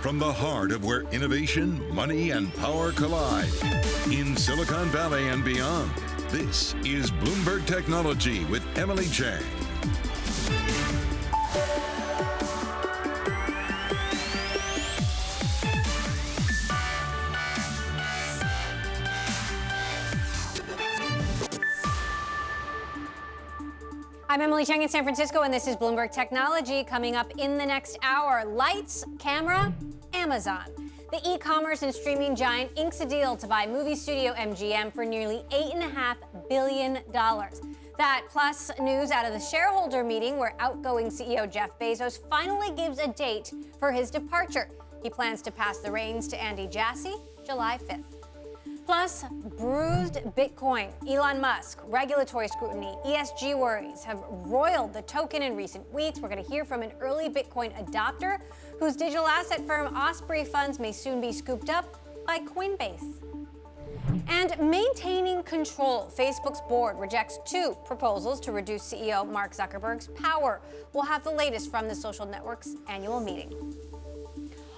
From the heart of where innovation, money, and power collide, in Silicon Valley and beyond, this is Bloomberg Technology with Emily Chang. I'm Emily Chang in San Francisco, and this is Bloomberg Technology. Coming up in the next hour, lights, camera, Amazon. The e-commerce and streaming giant inks a deal to buy movie studio MGM for nearly $8.5 billion. That plus news out of the shareholder meeting where outgoing CEO Jeff Bezos finally gives a date for his departure. He plans to pass the reins to Andy Jassy July 5th. Plus, bruised Bitcoin, Elon Musk, regulatory scrutiny, ESG worries have roiled the token in recent weeks. We're going to hear from an early Bitcoin adopter whose digital asset firm Osprey Funds may soon be scooped up by Coinbase. And maintaining control, Facebook's board rejects 2 proposals to reduce CEO Mark Zuckerberg's power. We'll have the latest from the social network's annual meeting.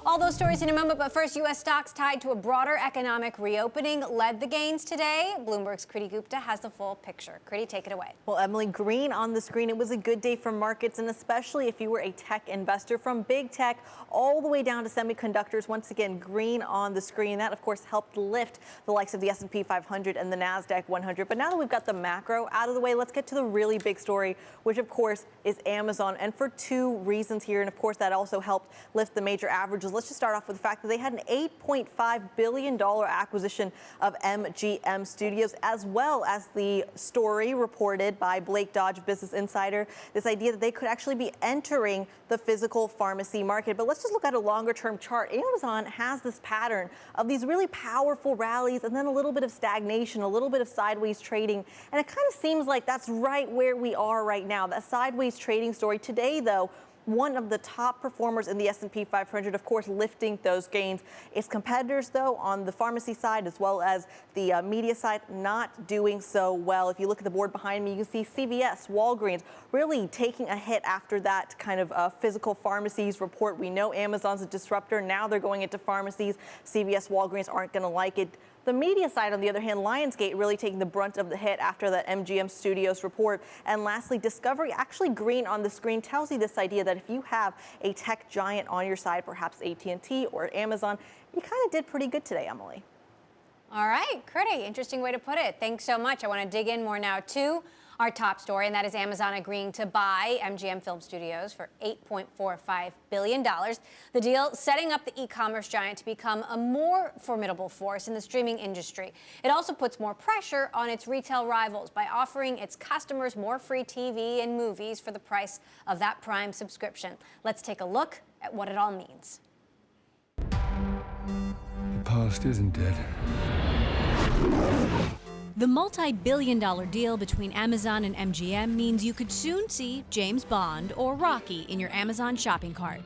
All those stories in a moment, but first, U.S. stocks tied to a broader economic reopening led the gains today. Bloomberg's Kriti Gupta has the full picture. Kriti, take it away. Well, Emily, green on the screen. It was a good day for markets, and especially if you were a tech investor, from big tech all the way down to semiconductors. Once again, green on the screen. That, of course, helped lift the likes of the S&P 500 and the NASDAQ 100. But now that we've got the macro out of the way, let's get to the really big story, which, of course, is Amazon. And for 2 reasons here. And, of course, that also helped lift the major averages. Let's just start off with the fact that they had an $8.5 billion acquisition of MGM Studios, as well as the story reported by Blake Dodge, Business Insider, this idea that they could actually be entering the physical pharmacy market. But let's just look at a longer-term chart. Amazon has this pattern of these really powerful rallies and then a little bit of stagnation, a little bit of sideways trading. And it kind of seems like that's right where we are right now, that sideways trading story. Today, though, one of the top performers in the S&P 500, of course, lifting those gains. Its competitors, though, on the pharmacy side as well as the media side, not doing so well. If you look at the board behind me, you can see CVS, Walgreens, really taking a hit after that kind of physical pharmacies report. We know Amazon's a disruptor. Now they're going into pharmacies. CVS, Walgreens aren't going to like it. The media side, on the other hand, Lionsgate really taking the brunt of the hit after that MGM Studios report. And lastly, Discovery, actually green on the screen, tells you this idea that if you have a tech giant on your side, perhaps AT&T or Amazon, you kind of did pretty good today, Emily. All right, Kriti, interesting way to put it. Thanks so much. I want to dig in more now to our top story, and that is Amazon agreeing to buy MGM Film Studios for $8.45 billion. The deal setting up the e-commerce giant to become a more formidable force in the streaming industry. It also puts more pressure on its retail rivals by offering its customers more free TV and movies for the price of that Prime subscription. Let's take a look at what it all means. The past isn't dead. The multi-billion-dollar deal between Amazon and MGM means you could soon see James Bond or Rocky in your Amazon shopping cart.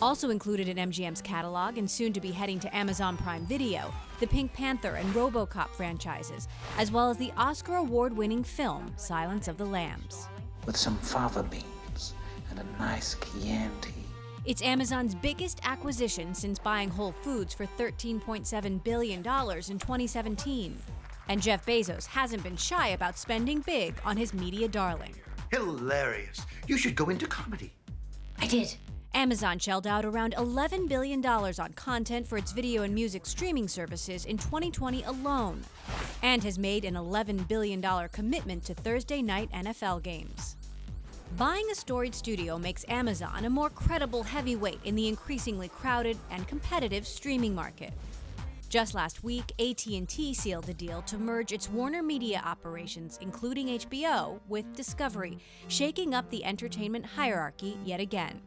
Also included in MGM's catalog and soon to be heading to Amazon Prime Video, the Pink Panther and RoboCop franchises, as well as the Oscar award-winning film Silence of the Lambs. With some fava beans and a nice Chianti. It's Amazon's biggest acquisition since buying Whole Foods for $13.7 billion in 2017. And Jeff Bezos hasn't been shy about spending big on his media darling. Hilarious. You should go into comedy. I did. Amazon shelled out around $11 billion on content for its video and music streaming services in 2020 alone, and has made an $11 billion commitment to Thursday night NFL games. Buying a storied studio makes Amazon a more credible heavyweight in the increasingly crowded and competitive streaming market. Just last week, AT&T sealed a deal to merge its Warner Media operations, including HBO, with Discovery, shaking up the entertainment hierarchy yet again.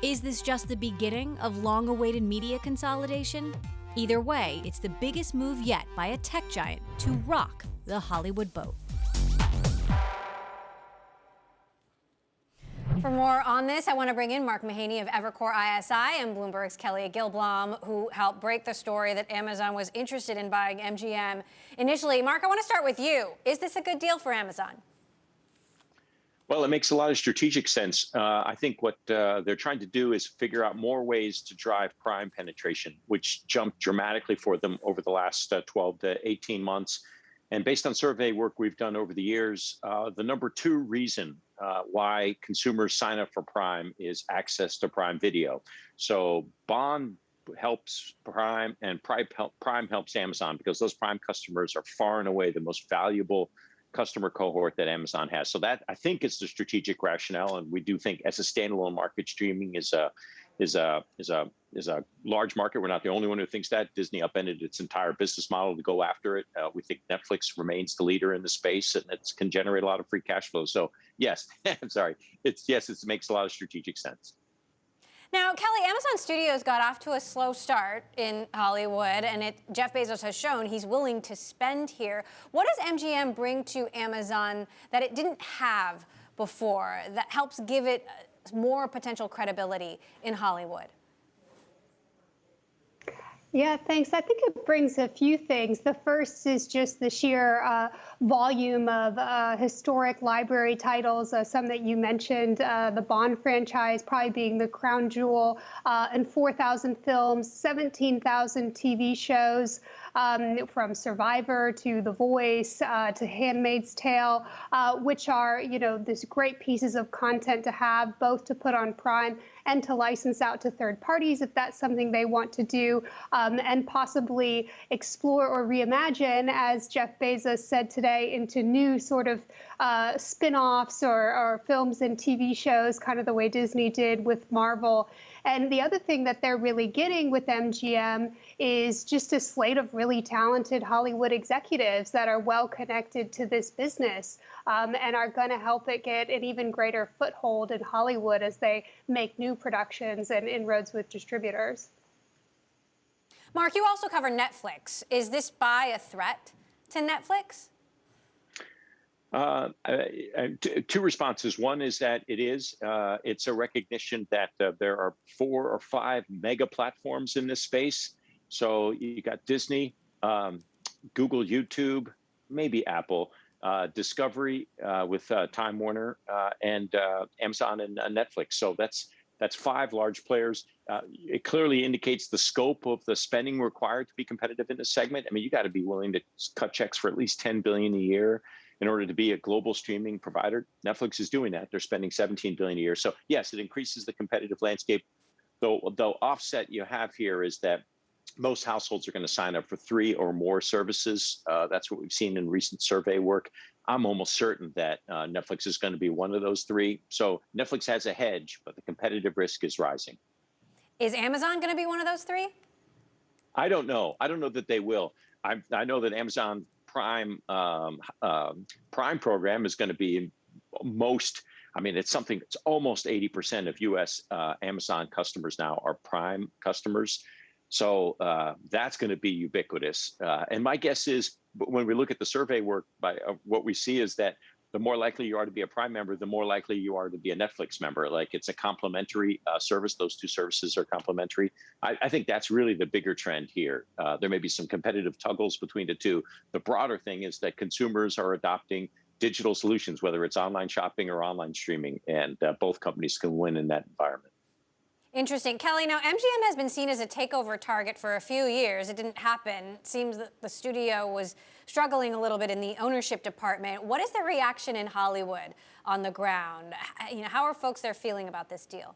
Is this just the beginning of long-awaited media consolidation? Either way, it's the biggest move yet by a tech giant to rock the Hollywood boat. For more on this, I want to bring in Mark Mahaney of Evercore ISI and Bloomberg's Kelly Gilblom, who helped break the story that Amazon was interested in buying MGM initially. Mark, I want to start with you. Is this a good deal for Amazon? Well, it makes a lot of strategic sense. I think what they're trying to do is figure out more ways to drive Prime penetration, which jumped dramatically for them over the last 12 to 18 months. And based on survey work we've done over the years, the number 2 reason why consumers sign up for Prime is access to Prime Video. So Bond helps Prime and Prime helps Amazon, because those Prime customers are far and away the most valuable customer cohort that Amazon has. So that, I think, is the strategic rationale. And we do think, as a standalone market, streaming is a large market. We're not the only one who thinks that. Disney upended its entire business model to go after it. We think Netflix remains the leader in the space, and it can generate a lot of free cash flow. So yes, I'm sorry. It makes a lot of strategic sense. Now, Kelly, Amazon Studios got off to a slow start in Hollywood, and Jeff Bezos has shown he's willing to spend here. What does MGM bring to Amazon that it didn't have before that helps give it more potential credibility in Hollywood? Yeah, thanks. I think it brings a few things. The first is just the sheer volume of historic library titles, some that you mentioned, the Bond franchise probably being the crown jewel, and 4,000 films, 17,000 TV shows, from Survivor to The Voice to Handmaid's Tale, which are, these great pieces of content to have, both to put on Prime and to license out to third parties if that's something they want to do, and possibly explore or reimagine, as Jeff Bezos said today, into new sort of spin-offs or films and TV shows, kind of the way Disney did with Marvel. And the other thing that they're really getting with MGM is just a slate of really talented Hollywood executives that are well connected to this business, and are going to help it get an even greater foothold in Hollywood as they make new productions and inroads with distributors. Mark, you also cover Netflix. Is this buy a threat to Netflix? Two responses. One is that it's a recognition that there are 4 or 5 mega platforms in this space. So you got Disney, Google, YouTube, maybe Apple, Discovery with Time Warner, and Amazon and Netflix. So that's 5 large players. It clearly indicates the scope of the spending required to be competitive in this segment. I mean, you got to be willing to cut checks for at least $10 billion a year in order to be a global streaming provider. Netflix is doing that. They're spending $17 billion a year. So yes, it increases the competitive landscape. Though offset you have here is that most households are going to sign up for 3 or more services. That's what we've seen in recent survey work. I'm almost certain that Netflix is going to be one of those 3. So Netflix has a hedge, but the competitive risk is rising. Is Amazon going to be one of those 3? I don't know. I don't know that they will. I know that Amazon Prime program is going to be most. I mean, it's something that's almost 80% of U.S. Amazon customers now are Prime customers. So that's going to be ubiquitous. And my guess is, when we look at the survey work, what we see is that the more likely you are to be a Prime member, the more likely you are to be a Netflix member. Like, it's a complementary service. Those 2 services are complementary. I think that's really the bigger trend here. There may be some competitive tuggles between the 2. The broader thing is that consumers are adopting digital solutions, whether it's online shopping or online streaming, and both companies can win in that environment. Interesting. Kelly, now MGM has been seen as a takeover target for a few years. It didn't happen. It seems that the studio was struggling a little bit in the ownership department. What is the reaction in Hollywood on the ground? How are folks there feeling about this deal?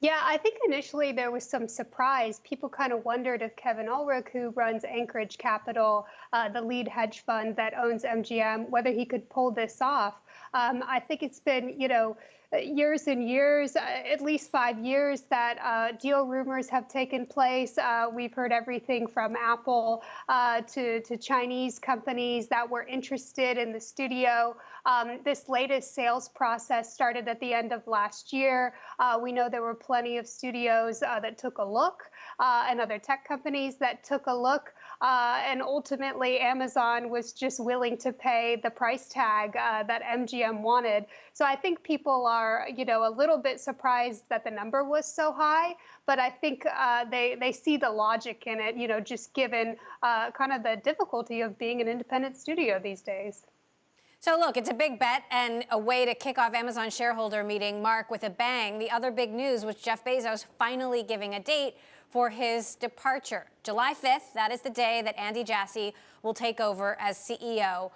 Yeah, I think initially there was some surprise. People kind of wondered if Kevin Ulrich, who runs Anchorage Capital, the lead hedge fund that owns MGM, whether he could pull this off. I think it's been, years and years, at least 5 years, that deal rumors have taken place. We've heard everything from Apple to Chinese companies that were interested in the studio. This latest sales process started at the end of last year. We know there were plenty of studios that took a look, and other tech companies that took a look. And ultimately, Amazon was just willing to pay the price tag that MGM wanted. So I think people are, a little bit surprised that the number was so high. But I think they see the logic in it, just given kind of the difficulty of being an independent studio these days. So look, it's a big bet and a way to kick off Amazon shareholder meeting, Mark, with a bang. The other big news was Jeff Bezos finally giving a date for his departure. July 5th, that is the day that Andy Jassy will take over as CEO.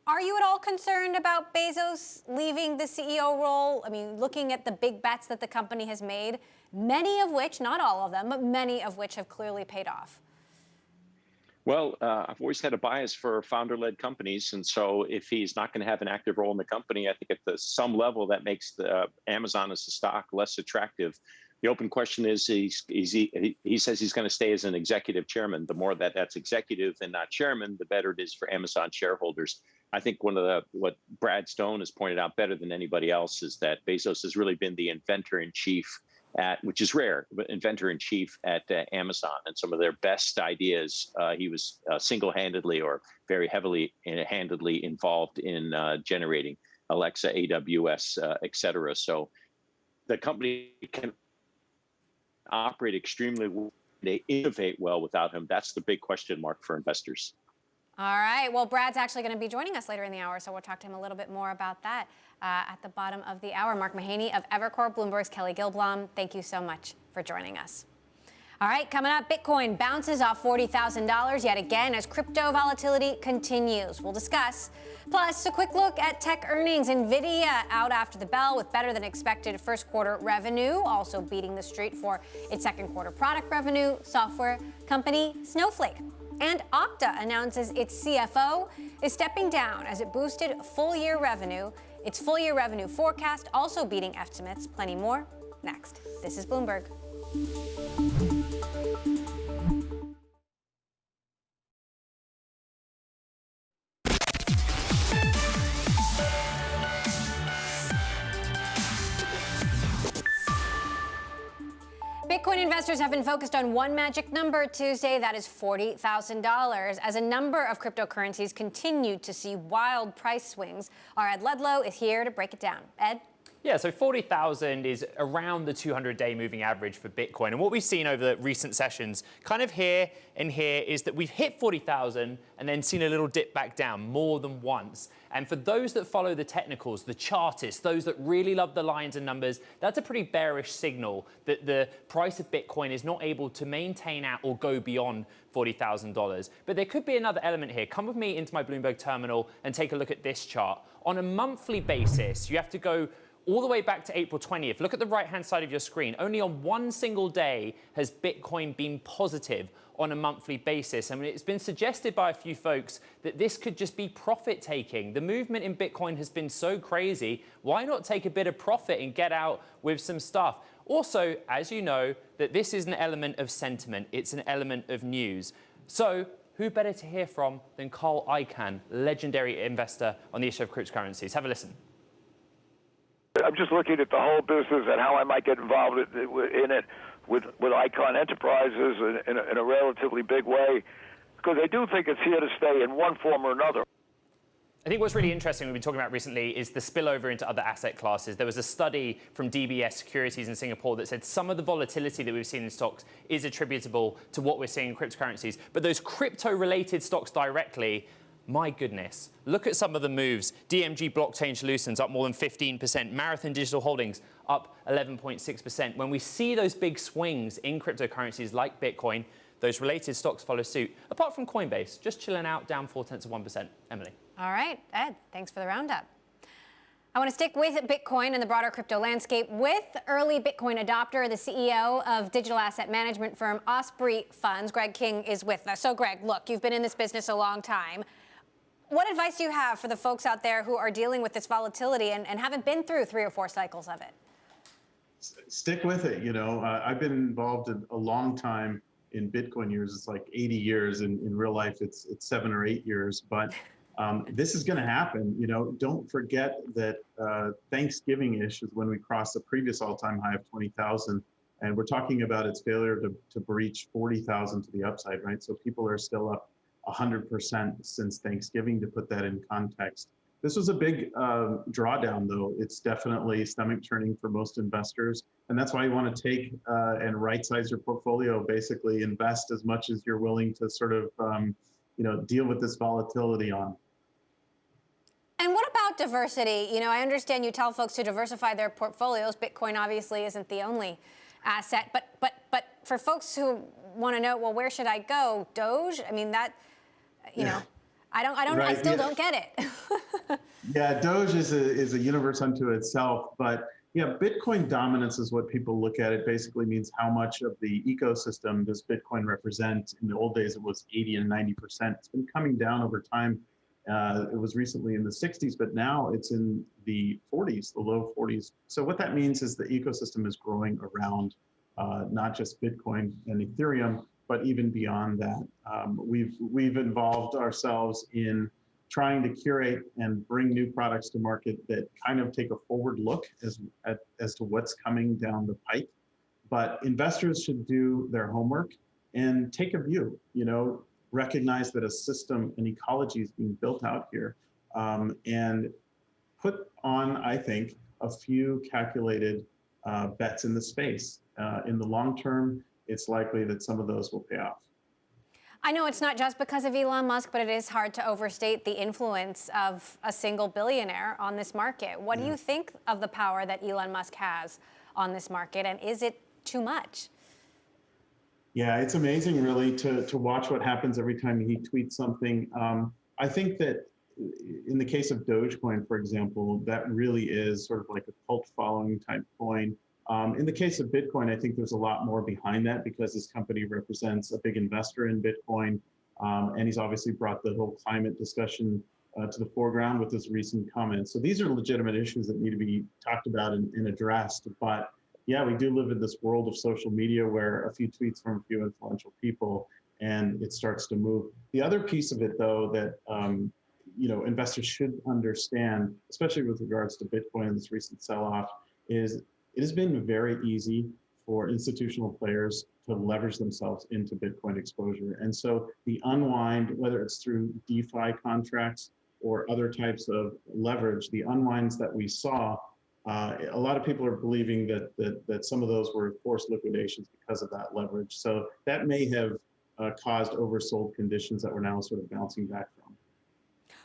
Are you at all concerned about Bezos leaving the CEO role? I mean, looking at the big bets that the company has made, many of which, not all of them, but many of which have clearly paid off. Well, I've always had a bias for founder-led companies, and so if he's not going to have an active role in the company, I think at some level that makes Amazon as a stock less attractive. The open question is, he says he's going to stay as an executive chairman. The more that's executive and not chairman, the better it is for Amazon shareholders. I think what Brad Stone has pointed out better than anybody else is that Bezos has really been the inventor-in-chief which is rare, but inventor-in-chief at Amazon, and some of their best ideas, he was single-handedly or very heavily-handedly involved in generating Alexa, AWS, et cetera. So the company can operate extremely well. They innovate well without him. That's the big question mark for investors. All right. Well, Brad's actually going to be joining us later in the hour, so we'll talk to him a little bit more about that at the bottom of the hour. Mark Mahaney of Evercore, Bloomberg's Kelly Gilblom, thank you so much for joining us. All right, coming up, Bitcoin bounces off $40,000 yet again as crypto volatility continues. We'll discuss. Plus, a quick look at tech earnings. NVIDIA out after the bell with better than expected first quarter revenue, also beating the street for its second quarter product revenue. Software company Snowflake. And Okta announces its CFO is stepping down as it boosted full-year revenue. Its full-year revenue forecast also beating estimates. Plenty more next. This is Bloomberg. Bitcoin investors have been focused on one magic number Tuesday, that is $40,000, as a number of cryptocurrencies continued to see wild price swings. Our Ed Ledlow is here to break it down. Ed? Yeah, so 40,000 is around the 200-day moving average for Bitcoin. And what we've seen over the recent sessions, kind of here and here, is that we've hit 40,000 and then seen a little dip back down more than once. And for those that follow the technicals, the chartists, those that really love the lines and numbers, that's a pretty bearish signal that the price of Bitcoin is not able to maintain at or go beyond $40,000. But there could be another element here. Come with me into my Bloomberg terminal and take a look at this chart. On a monthly basis, you have to go all the way back to April 20th. Look at the right-hand side of your screen. Only on one single day has Bitcoin been positive on a monthly basis. I mean, it's been suggested by a few folks that this could just be profit-taking. The movement in Bitcoin has been so crazy. Why not take a bit of profit and get out with some stuff? Also, as you know, that this is an element of sentiment. It's an element of news. So who better to hear from than Carl Icahn, legendary investor on the issue of cryptocurrencies? Have a listen. I'm just looking at the whole business and how I might get involved in it with Icahn Enterprises in a relatively big way, because I do think it's here to stay in one form or another. I think what's really interesting we've been talking about recently is the spillover into other asset classes. There was a study from DBS Securities in Singapore that said some of the volatility that we've seen in stocks is attributable to what we're seeing in cryptocurrencies. But those crypto-related stocks directly, my goodness, look at some of the moves. DMG Blockchain Solutions up more than 15%. Marathon Digital Holdings up 11.6%. When we see those big swings in cryptocurrencies like Bitcoin, those related stocks follow suit. Apart from Coinbase, just chilling out, down 0.4%. Emily. All right, Ed, thanks for the roundup. I want to stick with Bitcoin and the broader crypto landscape with early Bitcoin adopter, the CEO of digital asset management firm Osprey Funds. Greg King is with us. So, Greg, look, you've been in this business a long time. What advice do you have for the folks out there who are dealing with this volatility and haven't been through 3 or 4 cycles of it? Stick with it. You know, I've been involved in a long time in Bitcoin years. It's like 80 years. In real life, it's 7 or 8 years. But this is going to happen. You know, don't forget that Thanksgiving-ish is when we crossed the previous all-time high of 20,000. And we're talking about its failure to breach 40,000 to the upside, right? So people are still up 100% since Thanksgiving, to put that in context. This was a big drawdown, though. It's definitely stomach churning for most investors. And that's why you want to take and right-size your portfolio, basically invest as much as you're willing to sort of, deal with this volatility on. And about diversity, I understand you tell folks to diversify their portfolios. Bitcoin obviously isn't the only asset, but for folks who want to know, well, where should I go? Doge? I mean, that, I still don't get it. Yeah, Doge is a universe unto itself, but yeah, Bitcoin dominance is what people look at. It basically means how much of the ecosystem does Bitcoin represent. In the old days, it was 80 and 90%. It's been coming down over time. It was recently in the 60s, but now it's in the 40s, the low 40s. So what that means is the ecosystem is growing around not just Bitcoin and Ethereum, but even beyond that. We've involved ourselves in trying to curate and bring new products to market that kind of take a forward look as to what's coming down the pike. But investors should do their homework and take a view, recognize that a system, an ecology is being built out here, and put on, I think, a few calculated bets in the space. In the long term, it's likely that some of those will pay off. I know it's not just because of Elon Musk, but it is hard to overstate the influence of a single billionaire on this market. What do you think of the power that Elon Musk has on this market, and is it too much? Yeah, it's amazing, really, to watch what happens every time he tweets something. I think that in the case of Dogecoin, for example, that really is sort of like a cult following type coin. In the case of Bitcoin, I think there's a lot more behind that because this company represents a big investor in Bitcoin. And he's obviously brought the whole climate discussion to the foreground with his recent comments. So these are legitimate issues that need to be talked about and addressed. But yeah, we do live in this world of social media where a few tweets from a few influential people and it starts to move. The other piece of it, though, that investors should understand, especially with regards to Bitcoin and this recent sell-off, is it has been very easy for institutional players to leverage themselves into Bitcoin exposure. And so the unwind, whether it's through DeFi contracts or other types of leverage, the unwinds that we saw, a lot of people are believing that some of those were forced liquidations because of that leverage. So that may have caused oversold conditions that we're now sort of bouncing back from.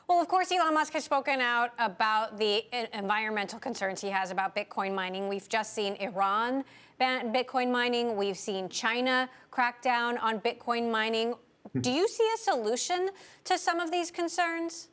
Well, of course, Elon Musk has spoken out about the environmental concerns he has about Bitcoin mining. We've just seen Iran ban Bitcoin mining. We've seen China crack down on Bitcoin mining. Do you see a solution to some of these concerns?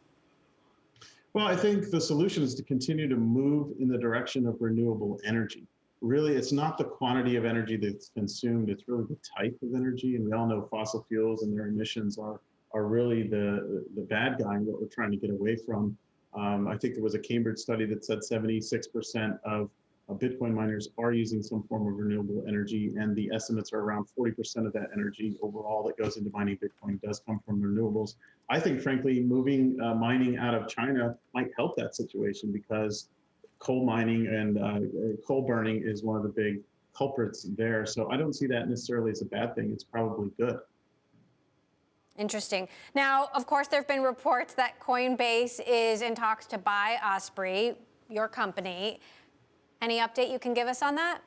Well, I think the solution is to continue to move in the direction of renewable energy. Really, it's not the quantity of energy that's consumed, it's really the type of energy. And we all know fossil fuels and their emissions are really the bad guy and what we're trying to get away from. I think there was a Cambridge study that said 76% of Bitcoin miners are using some form of renewable energy, and the estimates are around 40% of that energy overall that goes into mining Bitcoin does come from renewables. I think, frankly, moving mining out of China might help that situation because coal mining and coal burning is one of the big culprits there. So I don't see that necessarily as a bad thing. It's probably good. Interesting. Now, of course, there have been reports that Coinbase is in talks to buy Osprey, your company. Any update you can give us on that?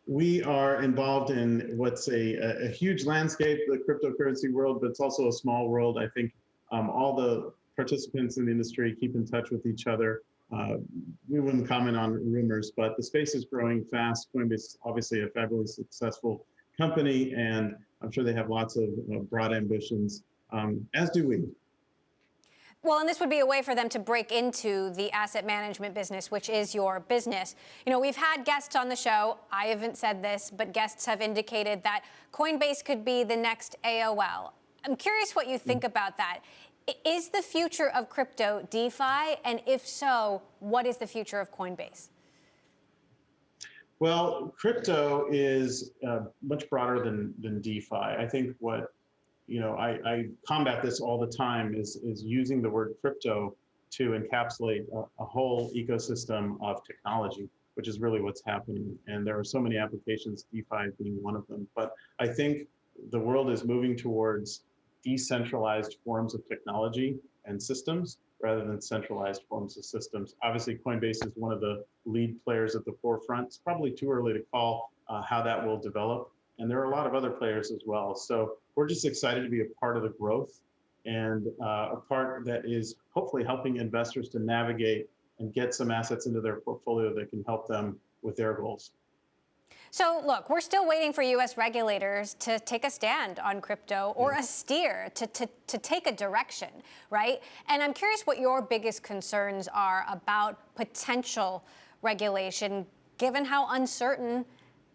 We are involved in what's a huge landscape, the cryptocurrency world, but it's also a small world. I think all the participants in the industry keep in touch with each other. We wouldn't comment on rumors, but the space is growing fast. Coinbase is obviously a fabulously successful company, and I'm sure they have lots of broad ambitions, as do we. Well, and this would be a way for them to break into the asset management business, which is your business. We've had guests on the show. I haven't said this, but guests have indicated that Coinbase could be the next AOL. I'm curious what you think about that. Is the future of crypto DeFi? And if so, what is the future of Coinbase? Well, crypto is much broader than DeFi. I think what I combat this all the time is using the word crypto to encapsulate a whole ecosystem of technology, which is really what's happening. And there are so many applications, DeFi being one of them. But I think the world is moving towards decentralized forms of technology and systems rather than centralized forms of systems. Obviously, Coinbase is one of the lead players at the forefront. It's probably too early to call how that will develop. And there are a lot of other players as well. So we're just excited to be a part of the growth and a part that is hopefully helping investors to navigate and get some assets into their portfolio that can help them with their goals. So, look, we're still waiting for U.S. regulators to take a stand on crypto or a steer, to take a direction, right? And I'm curious what your biggest concerns are about potential regulation, given how uncertain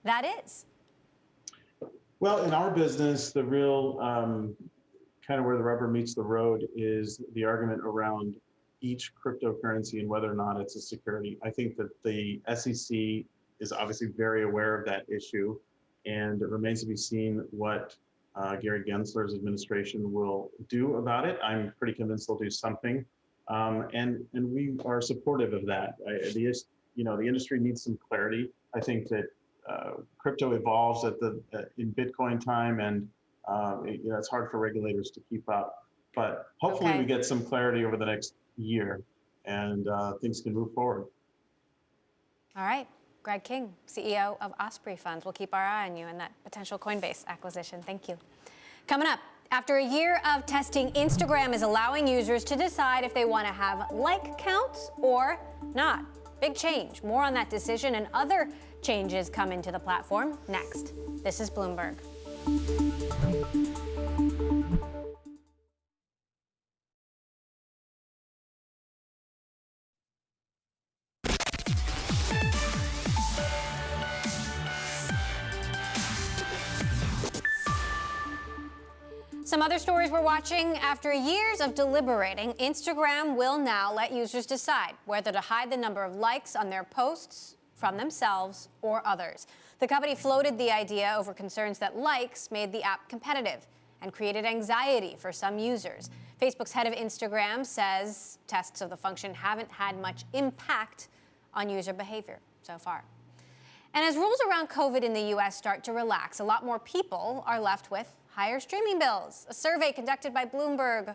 that is. Well, in our business, the real kind of where the rubber meets the road is the argument around each cryptocurrency and whether or not it's a security. I think that the SEC is obviously very aware of that issue, and it remains to be seen what Gary Gensler's administration will do about it. I'm pretty convinced they'll do something, and we are supportive of that. The industry needs some clarity. I think that crypto evolves in Bitcoin time, and it's hard for regulators to keep up. But hopefully we get some clarity over the next year, and things can move forward. All right. Greg King, CEO of Osprey Funds. We'll keep our eye on you and that potential Coinbase acquisition. Thank you. Coming up, after a year of testing, Instagram is allowing users to decide if they want to have like counts or not. Big change. More on that decision and other changes come into the platform next. This is Bloomberg. Some other stories we're watching. After years of deliberating, Instagram will now let users decide whether to hide the number of likes on their posts from themselves or others. The company floated the idea over concerns that likes made the app competitive and created anxiety for some users. Facebook's head of Instagram says tests of the function haven't had much impact on user behavior so far. And as rules around COVID in the U.S. start to relax, a lot more people are left with higher streaming bills. A survey conducted by Bloomberg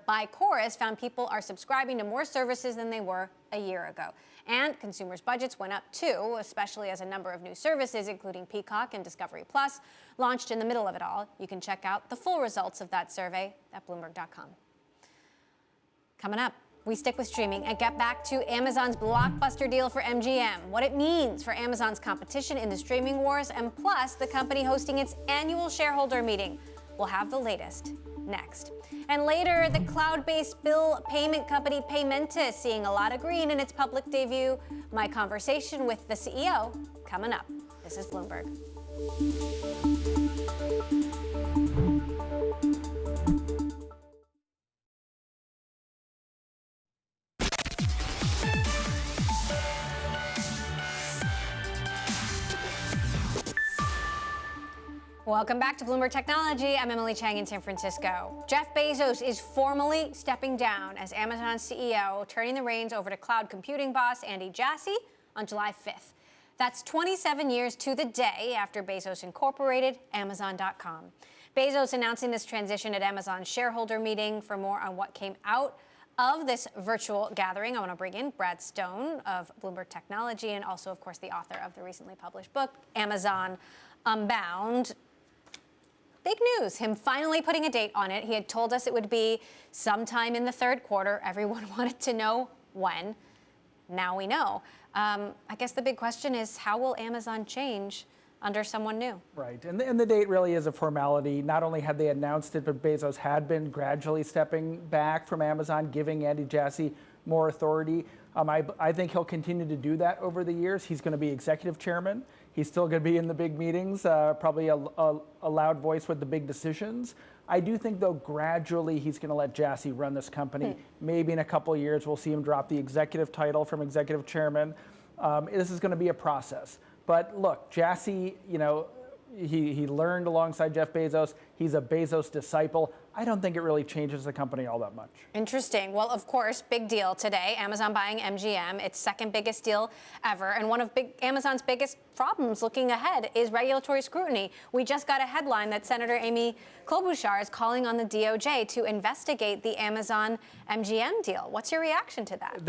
by Chorus found people are subscribing to more services than they were a year ago. And consumers' budgets went up too, especially as a number of new services, including Peacock and Discovery Plus, launched in the middle of it all. You can check out the full results of that survey at Bloomberg.com. Coming up, we stick with streaming and get back to Amazon's blockbuster deal for MGM, what it means for Amazon's competition in the streaming wars, and plus the company hosting its annual shareholder meeting. We'll have the latest next. And later, the cloud-based bill payment company Paymentus seeing a lot of green in its public debut. My conversation with the CEO coming up. This is Bloomberg. Welcome back to Bloomberg Technology. I'm Emily Chang in San Francisco. Jeff Bezos is formally stepping down as Amazon CEO, turning the reins over to cloud computing boss Andy Jassy on July 5th. That's 27 years to the day after Bezos incorporated Amazon.com. Bezos announcing this transition at Amazon's shareholder meeting. For more on what came out of this virtual gathering, I want to bring in Brad Stone of Bloomberg Technology and also, of course, the author of the recently published book, Amazon Unbound. Big news, him finally putting a date on it. He had told us it would be sometime in the third quarter. Everyone wanted to know when. Now we know. I guess the big question is, how will Amazon change under someone new? Right, and the date really is a formality. Not only had they announced it, but Bezos had been gradually stepping back from Amazon, giving Andy Jassy more authority. I think he'll continue to do that over the years. He's going to be executive chairman. He's still going to be in the big meetings, probably a loud voice with the big decisions. I do think, though, gradually he's going to let Jassy run this company. Maybe in a couple of years we'll see him drop the executive title from executive chairman. This is going to be a process. But look, Jassy, he learned alongside Jeff Bezos. He's a Bezos disciple. I don't think it really changes the company all that much. Interesting. Well, of course, big deal today. Amazon buying MGM, its second biggest deal ever. And one of Amazon's biggest problems looking ahead is regulatory scrutiny. We just got a headline that Senator Amy Klobuchar is calling on the DOJ to investigate the Amazon MGM deal. What's your reaction to that?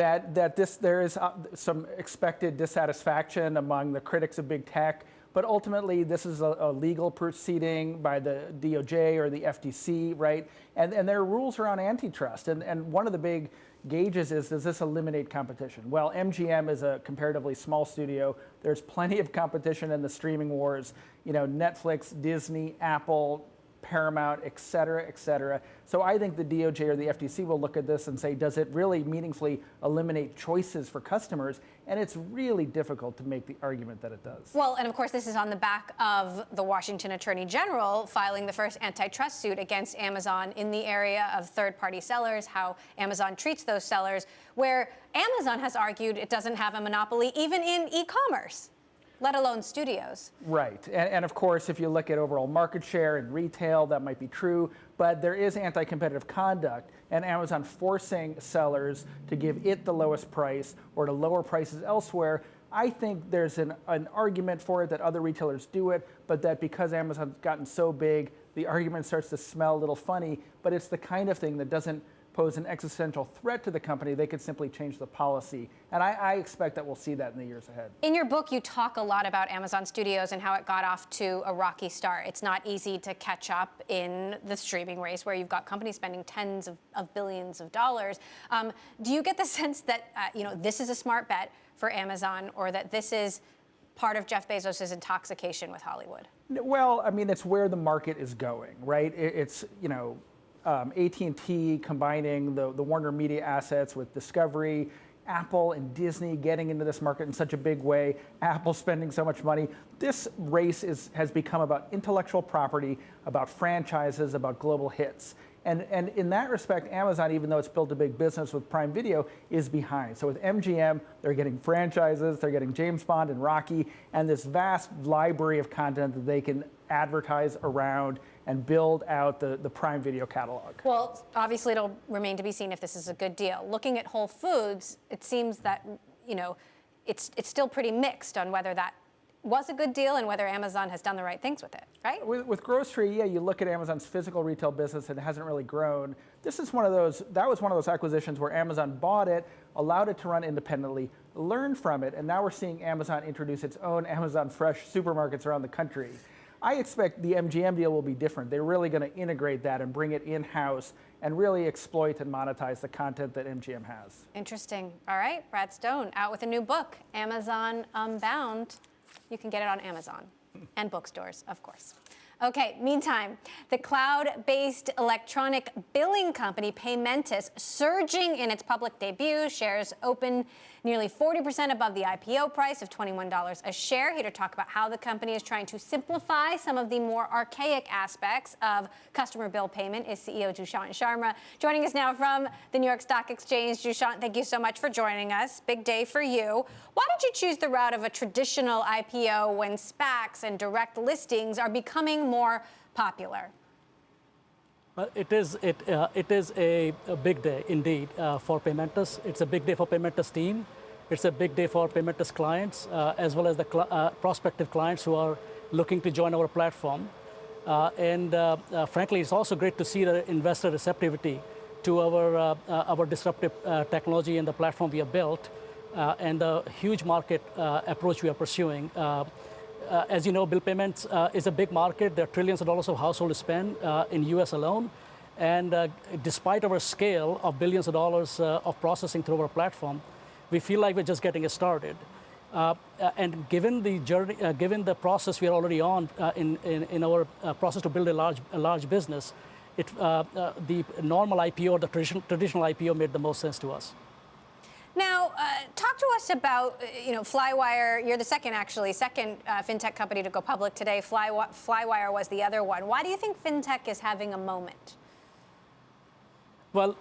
There is some expected dissatisfaction among the critics of big tech But ultimately, this is a legal proceeding by the DOJ or the FTC, right? And there are rules around antitrust. And one of the big gauges is, does this eliminate competition? Well, MGM is a comparatively small studio. There's plenty of competition in the streaming wars. You know, Netflix, Disney, Apple, Paramount, et cetera, et cetera. So I think the DOJ or the FTC will look at this and say, does it really meaningfully eliminate choices for customers? And it's really difficult to make the argument that it does. Well, and of course, this is on the back of the Washington Attorney General filing the first antitrust suit against Amazon in the area of third-party sellers, how Amazon treats those sellers, where Amazon has argued it doesn't have a monopoly even in e-commerce, let alone studios. Right. And of course, if you look at overall market share in retail, that might be true. But there is anti-competitive conduct, and Amazon forcing sellers to give it the lowest price or to lower prices elsewhere. I think there's an argument for it that other retailers do it, but that because Amazon's gotten so big, the argument starts to smell a little funny. But it's the kind of thing that doesn't pose an existential threat to the company. They could simply change the policy. And I expect that we'll see that in the years ahead. In your book, you talk a lot about Amazon Studios and how it got off to a rocky start. It's not easy to catch up in the streaming race where you've got companies spending tens of billions of dollars. Do you get the sense that this is a smart bet for Amazon, or that this is part of Jeff Bezos' intoxication with Hollywood? Well, I mean, it's where the market is going, right? It's, AT&T combining the Warner Media assets with Discovery, Apple and Disney getting into this market in such a big way, Apple spending so much money. This race has become about intellectual property, about franchises, about global hits. And in that respect, Amazon, even though it's built a big business with Prime Video, is behind. So with MGM, they're getting franchises, they're getting James Bond and Rocky, and this vast library of content that they can advertise around and build out the Prime Video catalog. Well, obviously it'll remain to be seen if this is a good deal. Looking at Whole Foods, it seems that, it's still pretty mixed on whether that was a good deal and whether Amazon has done the right things with it, right? With grocery, yeah, you look at Amazon's physical retail business, and it hasn't really grown. That was one of those acquisitions where Amazon bought it, allowed it to run independently, learned from it, and now we're seeing Amazon introduce its own Amazon Fresh supermarkets around the country. I expect the MGM deal will be different. They're really going to integrate that and bring it in-house and really exploit and monetize the content that MGM has. Interesting. All right, Brad Stone out with a new book, Amazon Unbound. You can get it on Amazon and bookstores, of course. Okay, meantime, the cloud-based electronic billing company Paymentus surging in its public debut. Shares open nearly 40% above the IPO price of $21 a share. Here to talk about how the company is trying to simplify some of the more archaic aspects of customer bill payment is CEO Dushyant Sharma. Joining us now from the New York Stock Exchange. Dushyant, thank you so much for joining us. Big day for you. Why did you choose the route of a traditional IPO when SPACs and direct listings are becoming more popular? Well, it is a big day indeed for Paymentus. It's a big day for Paymentus team. It's a big day for Paymentus clients, as well as the prospective clients who are looking to join our platform. Frankly, it's also great to see the investor receptivity to our disruptive technology and the platform we have built, and the huge market approach we are pursuing. As you know, bill payments is a big market. There are trillions of dollars of household spend in U.S. alone. And despite our scale of billions of dollars of processing through our platform, we feel like we're just getting started. And given the journey, given the process we are already on in our process to build a large business, the normal IPO or the traditional IPO made the most sense to us. Now, talk to us about, Flywire. You're the second fintech company to go public today. Flywire was the other one. Why do you think fintech is having a moment? Well,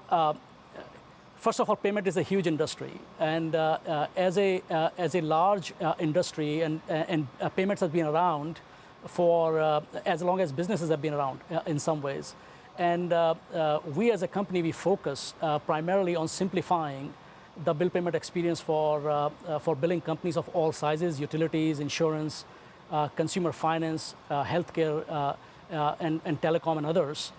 first of all, payment is a huge industry, and as a large industry, and payments has been around for as long as businesses have been around in some ways. And we as a company, we focus primarily on simplifying the bill payment experience for billing companies of all sizes: utilities, insurance, consumer finance, healthcare, and telecom, and others.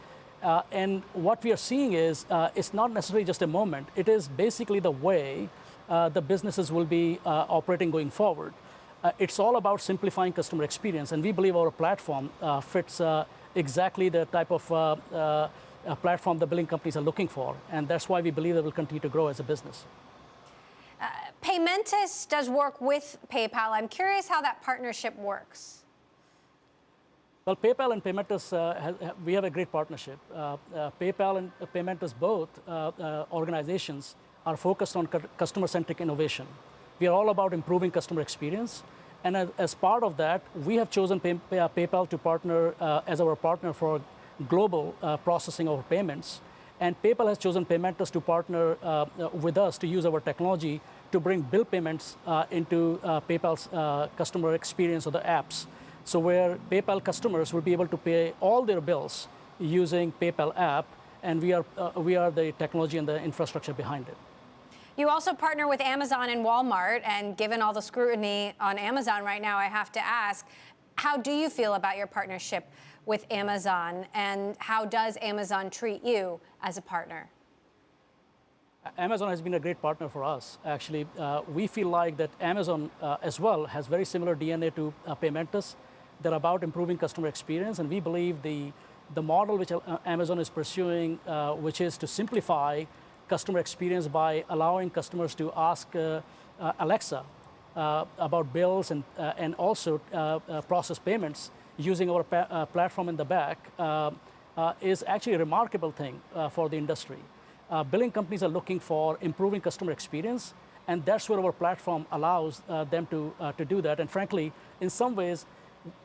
And what we are seeing is it's not necessarily just a moment. It is basically the way the businesses will be operating going forward. It's all about simplifying customer experience, and we believe our platform fits exactly the type of platform the billing companies are looking for, and that's why we believe it will continue to grow as a business. Paymentus does work with PayPal. I'm curious how that partnership works. Well, PayPal and Paymentus, we have a great partnership. PayPal and Paymentus, both organizations, are focused on customer-centric innovation. We are all about improving customer experience. And as part of that, we have chosen PayPal to partner as our partner for global processing of payments. And PayPal has chosen Paymentus to partner with us to use our technology to bring bill payments into PayPal's customer experience of the apps. So where PayPal customers will be able to pay all their bills using PayPal app, and we are the technology and the infrastructure behind it. You also partner with Amazon and Walmart, and given all the scrutiny on Amazon right now, I have to ask, how do you feel about your partnership with Amazon, and how does Amazon treat you as a partner? Amazon has been a great partner for us. Actually, we feel like that Amazon as well has very similar DNA to Paymentus. They're about improving customer experience, and we believe the model which Amazon is pursuing, which is to simplify customer experience by allowing customers to ask Alexa about bills and also process payments using our platform in the back is actually a remarkable thing for the industry. Billing companies are looking for improving customer experience, and that's where our platform allows them to do that. And frankly, in some ways,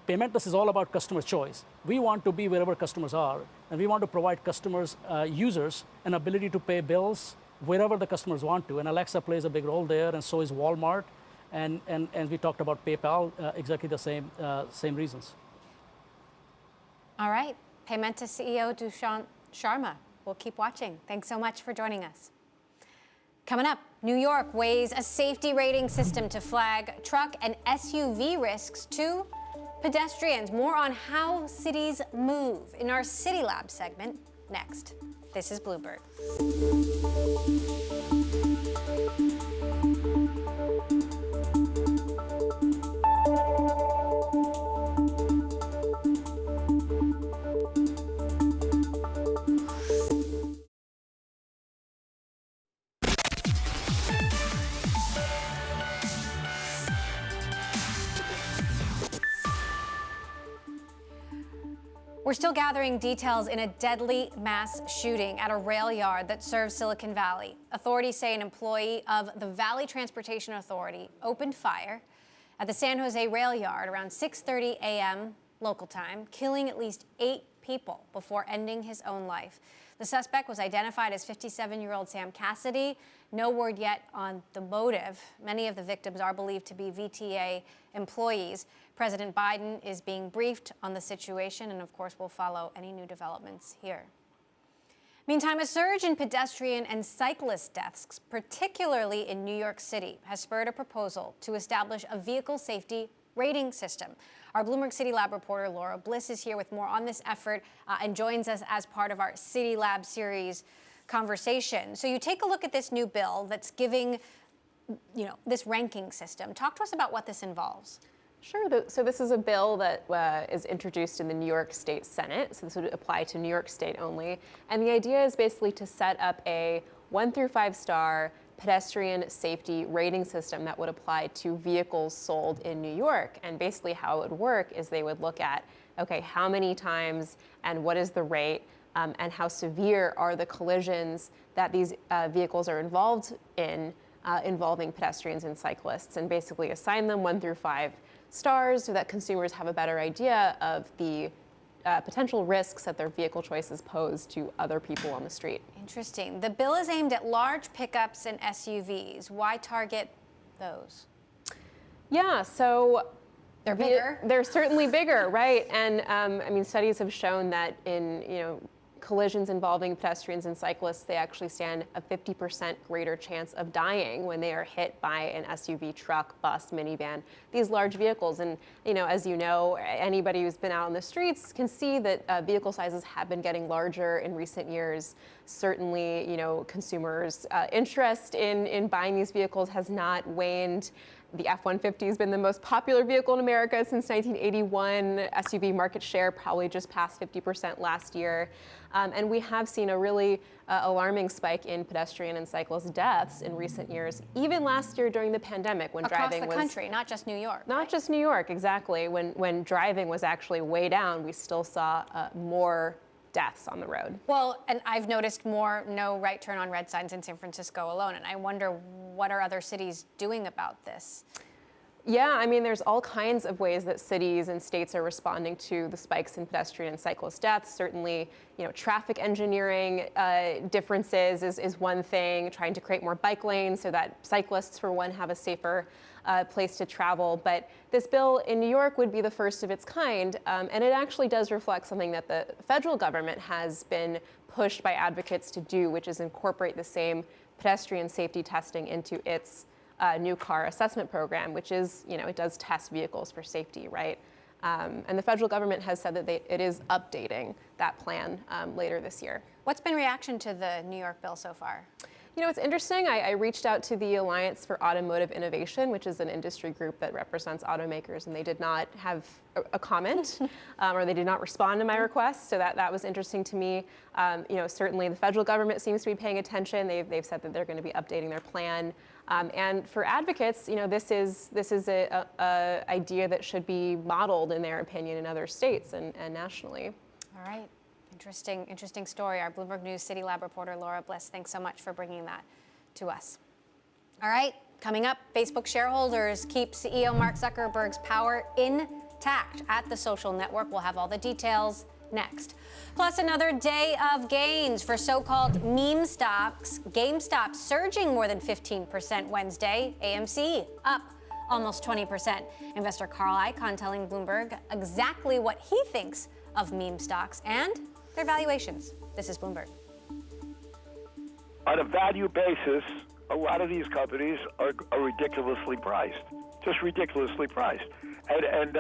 Paymentus is all about customer choice. We want to be wherever customers are, and we want to provide customers, users, an ability to pay bills wherever the customers want to. And Alexa plays a big role there, and so is Walmart. And we talked about PayPal, exactly the same reasons. All right, Paymentus CEO Dushyant Sharma. We'll keep watching. Thanks so much for joining us. Coming up, New York weighs a safety rating system to flag truck and SUV risks to pedestrians. More on how cities move in our City Lab segment next. This is Bloomberg. We're still gathering details in a deadly mass shooting at a rail yard that serves Silicon Valley. Authorities say an employee of the Valley Transportation Authority opened fire at the San Jose rail yard around 6:30 a.m. local time, killing at least 8 people before ending his own life. The suspect was identified as 57-year-old Sam Cassidy. No word yet on the motive. Many of the victims are believed to be VTA employees. President Biden is being briefed on the situation, and of course, we'll follow any new developments here. Meantime, a surge in pedestrian and cyclist deaths, particularly in New York City, has spurred a proposal to establish a vehicle safety rating system. Our Bloomberg City Lab reporter Laura Bliss is here with more on this effort and joins us as part of our City Lab series conversation. So you take a look at this new bill that's giving, this ranking system. Talk to us about what this involves. Sure. So this is a bill that is introduced in the New York State Senate. So this would apply to New York State only. And the idea is basically to set up a 1 through 5 star pedestrian safety rating system that would apply to vehicles sold in New York. And basically how it would work is they would look at, okay, how many times and what is the rate and how severe are the collisions that these vehicles are involved in, involving pedestrians and cyclists, and basically assign them 1 through 5 stars so that consumers have a better idea of the potential risks that their vehicle choices pose to other people on the street. Interesting. The bill is aimed at large pickups and SUVs. Why target those? Yeah, so they're bigger. They're certainly bigger, right? And I mean, studies have shown that in collisions involving pedestrians and cyclists, they actually stand a 50% greater chance of dying when they are hit by an SUV, truck, bus, minivan, these large vehicles. And as you know, anybody who's been out on the streets can see that vehicle sizes have been getting larger in recent years. Certainly, consumers' interest in buying these vehicles has not waned. The F-150 has been the most popular vehicle in America since 1981. SUV market share probably just passed 50% last year. And we have seen a really alarming spike in pedestrian and cyclist deaths in recent years, even last year during the pandemic when driving was— Across the country, not just New York. Not just New York, exactly. When driving was actually way down, we still saw more deaths on the road. Well, and I've noticed more no right turn on red signs in San Francisco alone, and I wonder what are other cities doing about this? Yeah, I mean, there's all kinds of ways that cities and states are responding to the spikes in pedestrian and cyclist deaths. Certainly, traffic engineering differences is one thing, trying to create more bike lanes so that cyclists, for one, have a safer place to travel. But this bill in New York would be the first of its kind, and it actually does reflect something that the federal government has been pushed by advocates to do, which is incorporate the same pedestrian safety testing into its new car assessment program, which is, it does test vehicles for safety, right? And the federal government has said that it is updating that plan later this year. What's been reaction to the New York bill so far? It's interesting. I reached out to the Alliance for Automotive Innovation, which is an industry group that represents automakers, and they did not have a comment, or they did not respond to my request. So that was interesting to me. Certainly the federal government seems to be paying attention. They've said that they're going to be updating their plan. And for advocates, this is a idea that should be modeled, in their opinion, in other states and nationally. All right. Interesting story. Our Bloomberg News City Lab reporter, Laura Bliss, thanks so much for bringing that to us. All right, coming up, Facebook shareholders keep CEO Mark Zuckerberg's power intact at the social network. We'll have all the details next. Plus, another day of gains for so-called meme stocks. GameStop surging more than 15% Wednesday. AMC up almost 20%. Investor Carl Icahn telling Bloomberg exactly what he thinks of meme stocks and their valuations. This is Bloomberg. On a value basis, a lot of these companies are ridiculously priced, just ridiculously priced. And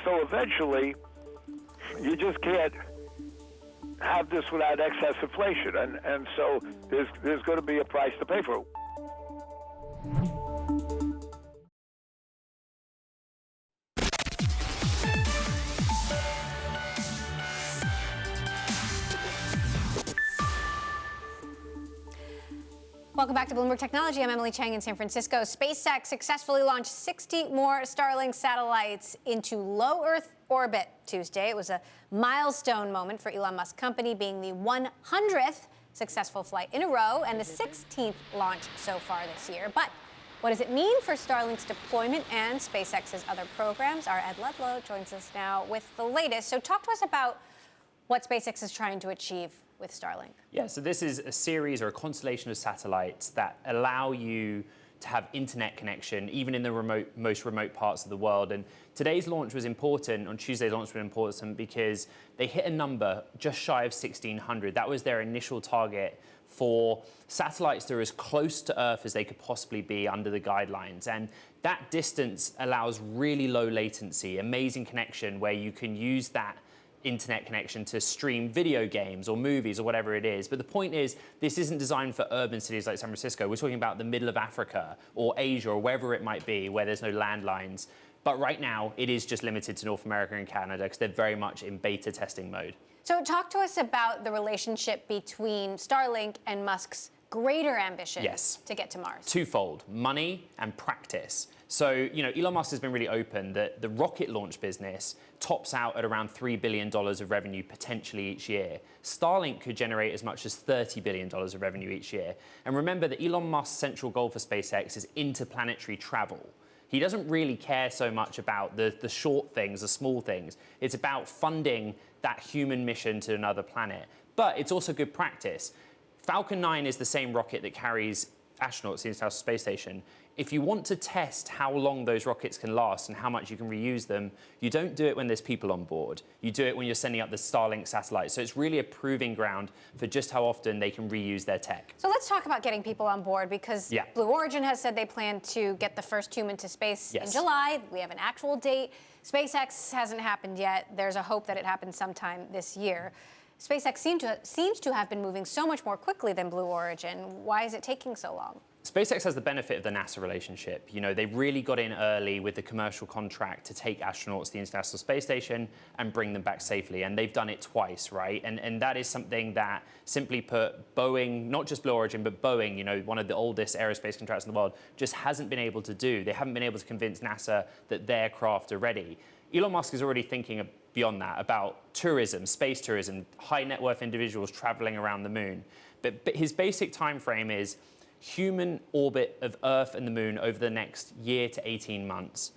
so eventually, you just can't have this without excess inflation. And so there's going to be a price to pay for it. Welcome back to Bloomberg Technology. I'm Emily Chang in San Francisco. SpaceX successfully launched 60 more Starlink satellites into low Earth orbit Tuesday. It was a milestone moment for Elon Musk's company, being the 100th successful flight in a row and the 16th launch so far this year. But what does it mean for Starlink's deployment and SpaceX's other programs? Our Ed Ludlow joins us now with the latest. So talk to us about what SpaceX is trying to achieve with Starlink. Yeah, so this is a series or a constellation of satellites that allow you to have internet connection, even in the most remote parts of the world. And today's launch was important, on Tuesday's launch was important because they hit a number just shy of 1,600. That was their initial target for satellites that are as close to Earth as they could possibly be under the guidelines. And that distance allows really low latency, amazing connection where you can use that internet connection to stream video games or movies or whatever it is. But the point is, this isn't designed for urban cities like San Francisco. We're talking about the middle of Africa or Asia or wherever it might be where there's no landlines. But right now, it is just limited to North America and Canada because they're very much in beta testing mode. So talk to us about the relationship between Starlink and Musk's greater ambition to get to Mars. Twofold, money and practice. So, Elon Musk has been really open that the rocket launch business tops out at around $3 billion of revenue potentially each year. Starlink could generate as much as $30 billion of revenue each year. And remember that Elon Musk's central goal for SpaceX is interplanetary travel. He doesn't really care so much about the short things, the small things. It's about funding that human mission to another planet. But it's also good practice. Falcon 9 is the same rocket that carries astronauts to the International Space Station. If you want to test how long those rockets can last and how much you can reuse them, you don't do it when there's people on board. You do it when you're sending up the Starlink satellite. So it's really a proving ground for just how often they can reuse their tech. So let's talk about getting people on board because Blue Origin has said they plan to get the first human to space in July. We have an actual date. SpaceX hasn't happened yet. There's a hope that it happens sometime this year. SpaceX seems to have been moving so much more quickly than Blue Origin. Why is it taking so long? SpaceX has the benefit of the NASA relationship. You know, they really got in early with the commercial contract to take astronauts to the International Space Station and bring them back safely. And they've done it twice, right? And that is something that, simply put, Boeing, not just Blue Origin, but Boeing, you know, one of the oldest aerospace contractors in the world, just hasn't been able to do. They haven't been able to convince NASA that their craft are ready. Elon Musk is already thinking beyond that, about tourism, space tourism, high net worth individuals traveling around the moon. But his basic time frame is human orbit of Earth and the moon over the next year to 18 months.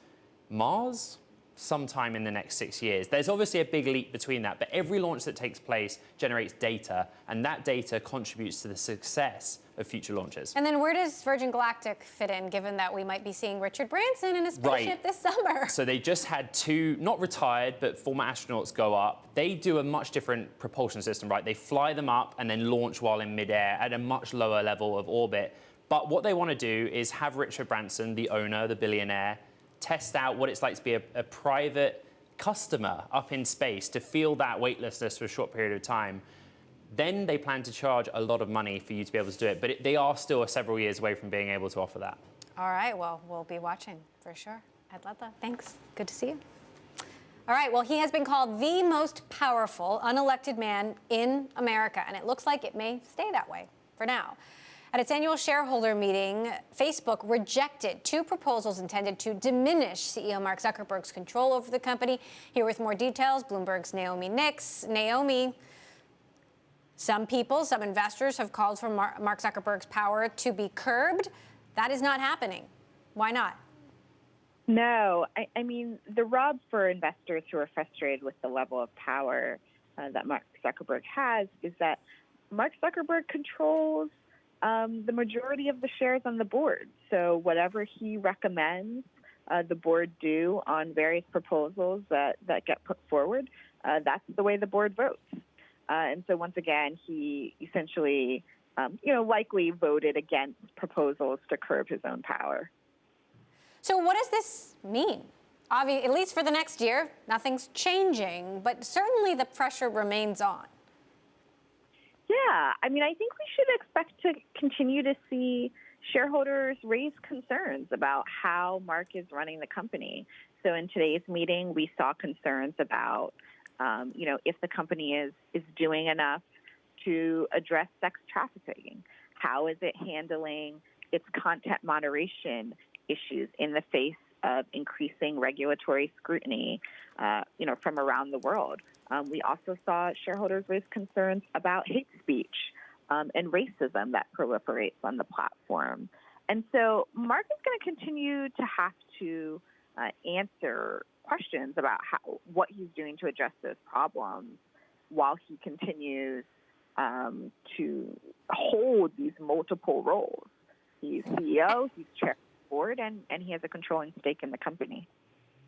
Mars, sometime in the next 6 years. There's obviously a big leap between that, but every launch that takes place generates data, and that data contributes to the success of future launches. And then where does Virgin Galactic fit in, given that we might be seeing Richard Branson in a spaceship this summer? So they just had 2, not retired, but former astronauts go up. They do a much different propulsion system, right? They fly them up and then launch while in midair at a much lower level of orbit. But what they want to do is have Richard Branson, the owner, the billionaire, test out what it's like to be a private customer up in space, to feel that weightlessness for a short period of time. Then they plan to charge a lot of money for you to be able to do it. But they are still several years away from being able to offer that. All right, well, we'll be watching for sure. I'd love that. Thanks. Good to see you. All right, well, he has been called the most powerful unelected man in America, and it looks like it may stay that way for now. At its annual shareholder meeting, Facebook rejected 2 proposals intended to diminish CEO Mark Zuckerberg's control over the company. Here with more details, Bloomberg's Naomi Nix. Naomi, some people, some investors have called for Mark Zuckerberg's power to be curbed. That is not happening. Why not? No, I mean, the rub for investors who are frustrated with the level of power that Mark Zuckerberg has is that Mark Zuckerberg controls the majority of the shares on the board. So whatever he recommends the board do on various proposals that get put forward, that's the way the board votes. And so once again, he essentially, likely voted against proposals to curb his own power. So what does this mean? Obviously, at least for the next year, nothing's changing, but certainly the pressure remains on. Yeah, I mean, I think we should expect to continue to see shareholders raise concerns about how Mark is running the company. So in today's meeting, we saw concerns about, if the company is doing enough to address sex trafficking. How is it handling its content moderation issues in the face of increasing regulatory scrutiny, from around the world? We also saw shareholders raise concerns about hate speech and racism that proliferates on the platform. And so Mark is going to continue to have to answer questions about what he's doing to address those problems while he continues to hold these multiple roles. He's CEO, he's chair of the board, and he has a controlling stake in the company.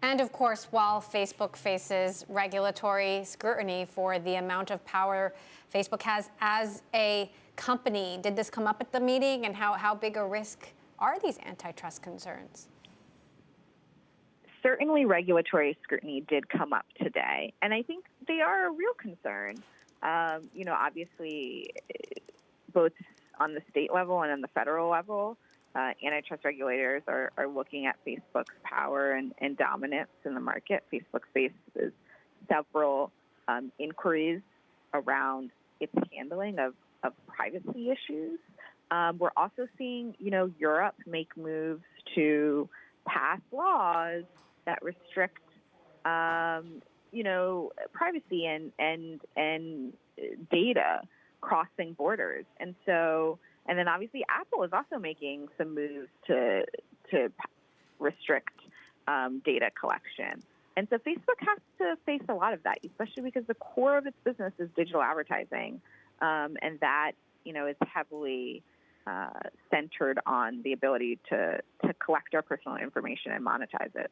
And of course, while Facebook faces regulatory scrutiny for the amount of power Facebook has as a company, did this come up at the meeting, and how big a risk are these antitrust concerns? Certainly regulatory scrutiny did come up today, and I think they are a real concern. Obviously, both on the state level and on the federal level, antitrust regulators are looking at Facebook's power and dominance in the market. Facebook faces several inquiries around its handling of privacy issues. We're also seeing, Europe make moves to pass laws that restrict, privacy and data crossing borders. And then obviously Apple is also making some moves to restrict data collection. And so Facebook has to face a lot of that, especially because the core of its business is digital advertising. And that, is heavily centered on the ability to collect our personal information and monetize it.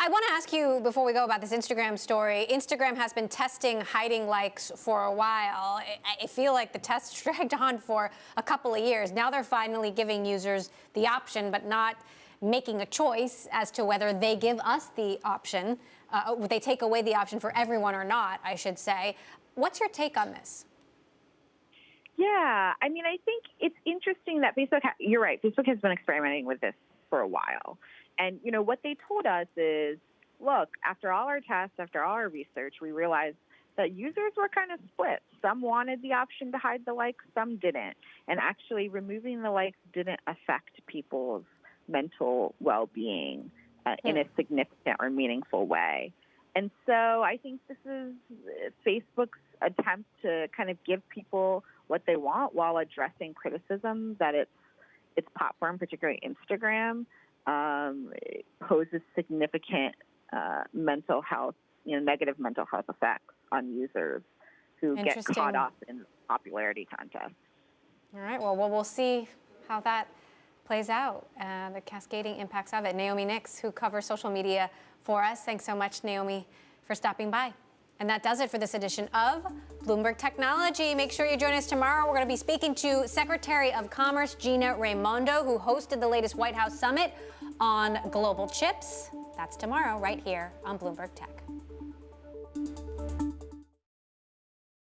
I want to ask you, before we go, about this Instagram story. Instagram has been testing hiding likes for a while. I feel like the test dragged on for a couple of years. Now they're finally giving users the option, but not making a choice as to whether they give us the option. They take away the option for everyone or not, I should say. What's your take on this? Yeah, I mean, I think it's interesting that Facebook, you're right, Facebook has been experimenting with this for a while. And, you know, what they told us is, look, after all our tests, after all our research, we realized that users were kind of split. Some wanted the option to hide the likes, some didn't. And actually removing the likes didn't affect people's mental well-being in a significant or meaningful way. And so I think this is Facebook's attempt to kind of give people what they want while addressing criticism that its platform, particularly Instagram, poses significant mental health, negative mental health effects on users who get caught up in popularity contests. All right, well, we'll see how that plays out, the cascading impacts of it. Naomi Nix, who covers social media for us. Thanks so much, Naomi, for stopping by. And that does it for this edition of Bloomberg Technology. Make sure you join us tomorrow. We're going to be speaking to Secretary of Commerce Gina Raimondo, who hosted the latest White House summit on global chips. That's tomorrow right here on Bloomberg Tech.